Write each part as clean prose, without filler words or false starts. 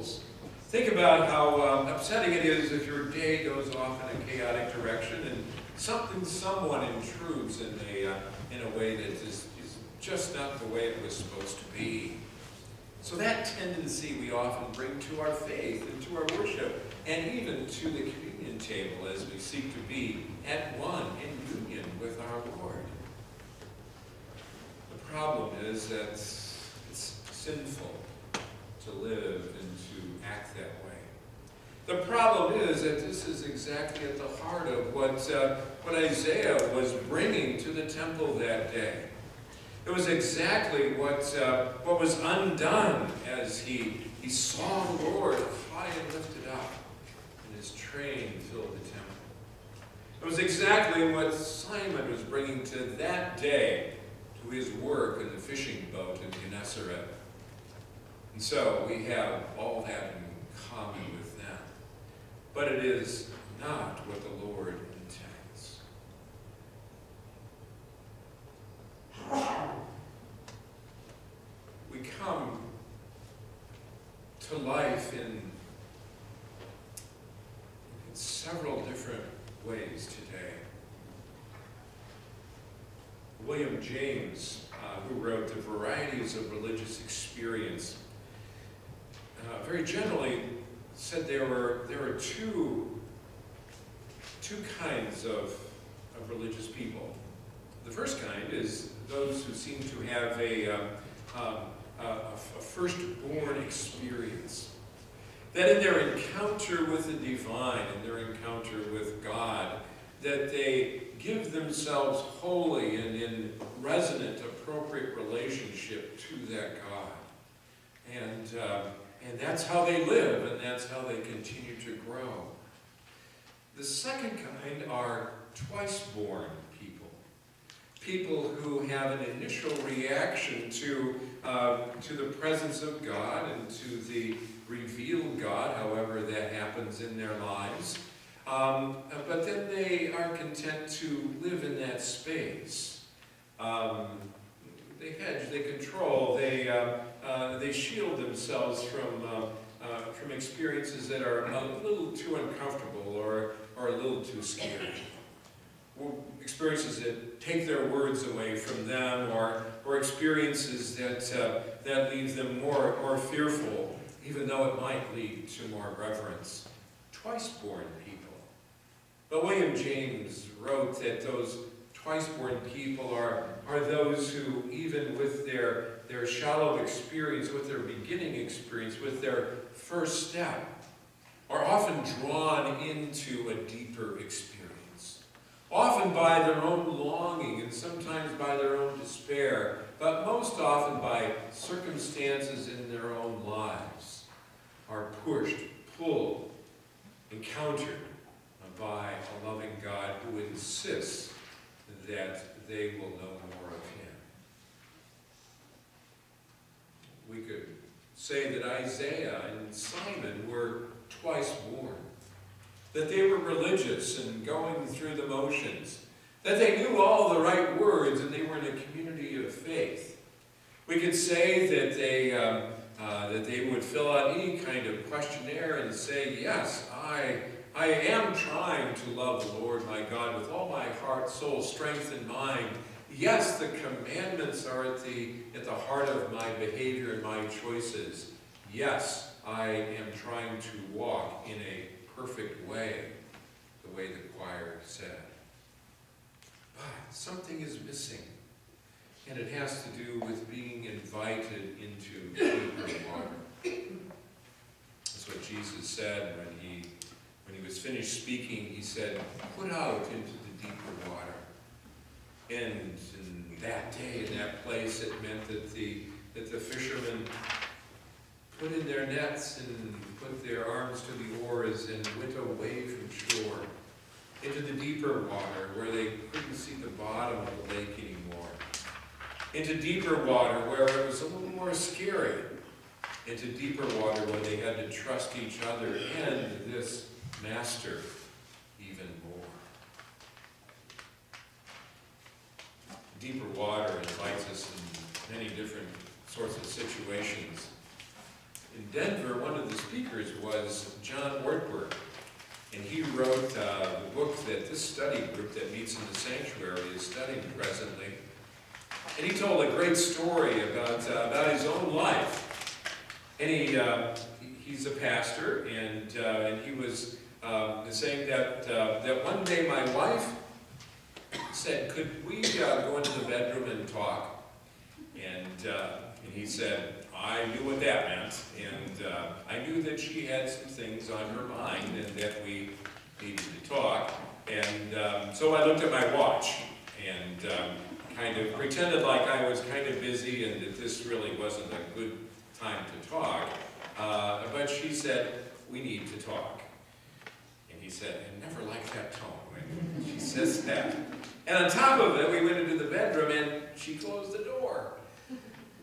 temples. Think about how upsetting it is if your day goes off in a chaotic direction and someone intrudes in a way that is just not the way it was supposed to be. So that tendency we often bring to our faith and to our worship, and even to the communion table as we seek to be at one in union with our Lord. The problem is that it's sinful to live and to act that way. The problem is that this is exactly at the heart of what Isaiah was bringing to the temple that day. It was exactly what was undone as he saw the Lord high and lifted up, and his train filled the temple. It was exactly what Simon was bringing to that day to his work in the fishing boat in Gennesaret. And so we have all that in common with them. But it is not what the Lord intends. We come to life in several different ways today. William James, who wrote The Varieties of Religious Experience, very generally said there were two kinds of religious people. The first kind is those who seem to have a firstborn experience. That in their encounter with the divine, in their encounter with God, that they give themselves wholly and in resonant, appropriate relationship to that God. And that's how they live, and that's how they continue to grow. The second kind are twice-born people. People who have an initial reaction to the presence of God and to the revealed God, however that happens in their lives. But then they are content to live in that space. They hedge, they control, they shield themselves from experiences that are a little too uncomfortable or a little too scary. Experiences that take their words away from them, or experiences that leave them more fearful, even though it might lead to more reverence. Twice-born people. But William James wrote that those twice-born people are those who, even with their shallow experience, with their beginning experience, with their first step, are often drawn into a deeper experience. Often by their own longing and sometimes by their own despair, but most often by circumstances in their own lives, are pushed, pulled, encountered by a loving God who insists that they will know more of him. We could say that Isaiah and Simon were twice born, that they were religious and going through the motions, that they knew all the right words and they were in a community of faith. We could say that they would fill out any kind of questionnaire and say, yes, I am trying to love the Lord my God with all my heart, soul, strength, and mind. Yes, the commandments are at the heart of my behavior and my choices. Yes, I am trying to walk in a perfect way, the way the choir said. But something is missing, and it has to do with being invited into deeper water. That's what Jesus said when he was finished speaking. He said, put out into the deeper water. And in that day, in that place, it meant that the fishermen put in their nets and put their arms to the oars and went away from shore into the deeper water where they couldn't see the bottom of the lake anymore. Into deeper water where it was a little more scary. Into deeper water where they had to trust each other and this Master even more. Deeper water invites us in many different sorts of situations. In Denver, one of the speakers was John Ortberg. And he wrote the book that this study group that meets in the sanctuary is studying presently. And he told a great story about his own life. And he's a pastor, and he was saying that one day my wife said, "Could we go into the bedroom and talk?" And he said, I knew what that meant, and I knew that she had some things on her mind and that we needed to talk. And so I looked at my watch and kind of pretended like I was kind of busy and that this really wasn't a good time to talk. But she said, "We need to talk." And he said, "I never liked that tone when she says that." And on top of it, we went into the bedroom and she closed the door.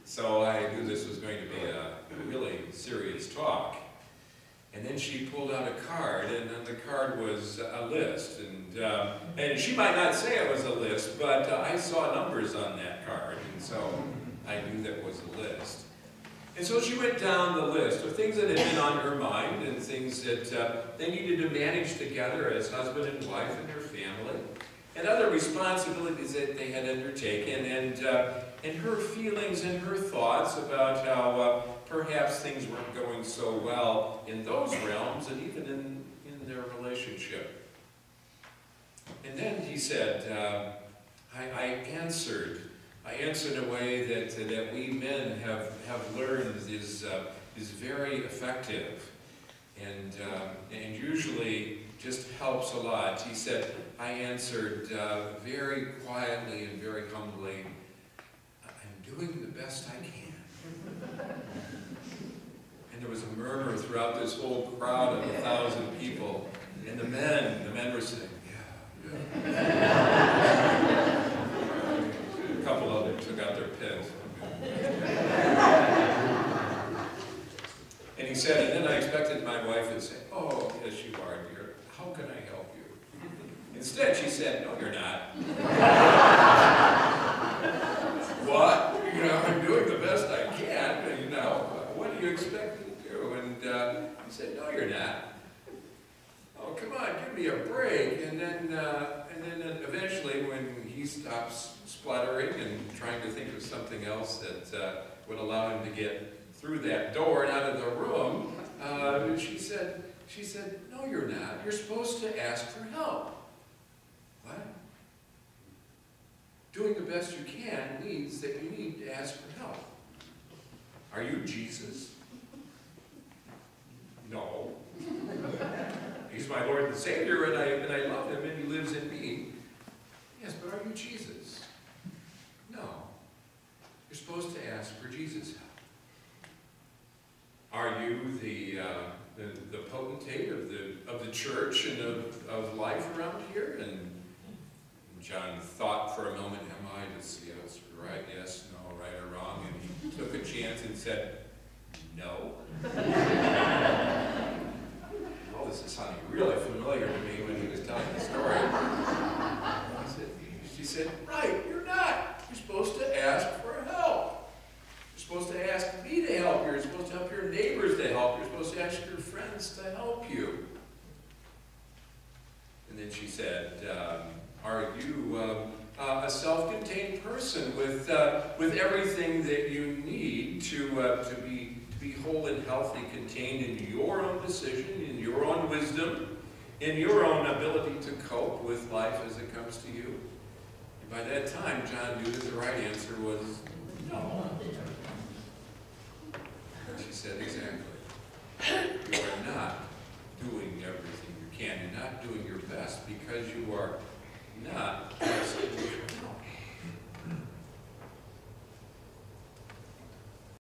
So I knew this was going to be a really serious talk. And then she pulled out a card, and on the card was a list. And she might not say it was a list, but I saw numbers on that card, and so I knew that was a list. And so she went down the list of things that had been on her mind and things that they needed to manage together as husband and wife and their family, and other responsibilities that they had undertaken, and her feelings and her thoughts about how perhaps things weren't going so well in those realms and even in their relationship. And then he said, I answered in a way that we men have learned is very effective and usually just helps a lot. He said, I answered very quietly and very humbly, "I'm doing the best I can." And there was a murmur throughout this whole crowd of 1,000 people, and the men were saying, yeah. A couple others took out their pens. And he said, and then I expected my wife would say, "Oh, yes, you are, dear. How can I help you?" Instead, she said, "No, you're not." What? I'm doing the best I can. What do you expect me to do? And he said, "No, you're not. Oh, come on, give me a break." And then eventually, when he stops spluttering and trying to think of something else that would allow him to get through that door and out of the room, she said, "No, you're not. You're supposed to ask for help." What? Doing the best you can means that you need to ask for help. Are you Jesus? No. He's my Lord and Savior, and I love him, and he lives in me. Yes, but are you Jesus? No. You're supposed to ask for Jesus' help. Are you the potentate of the church and of life around here? And John thought for a moment, am I to see us right? Yes, no, right or wrong? And he took a chance and said, no. Oh, this is sounding really familiar to me when he was telling the story. She said, right, you're not. You're supposed to ask for help. You're supposed to ask me to help you. You're supposed to help your neighbors to help you. You're supposed to ask your friends to help you. And then she said, are you a self-contained person with everything that you need to be whole and healthy, contained in your own decision, in your own wisdom, in your own ability to cope with life as it comes to you? And by that time, John knew that the right answer was no. And she said, exactly. You are not doing everything you can. You're not doing your best because you are not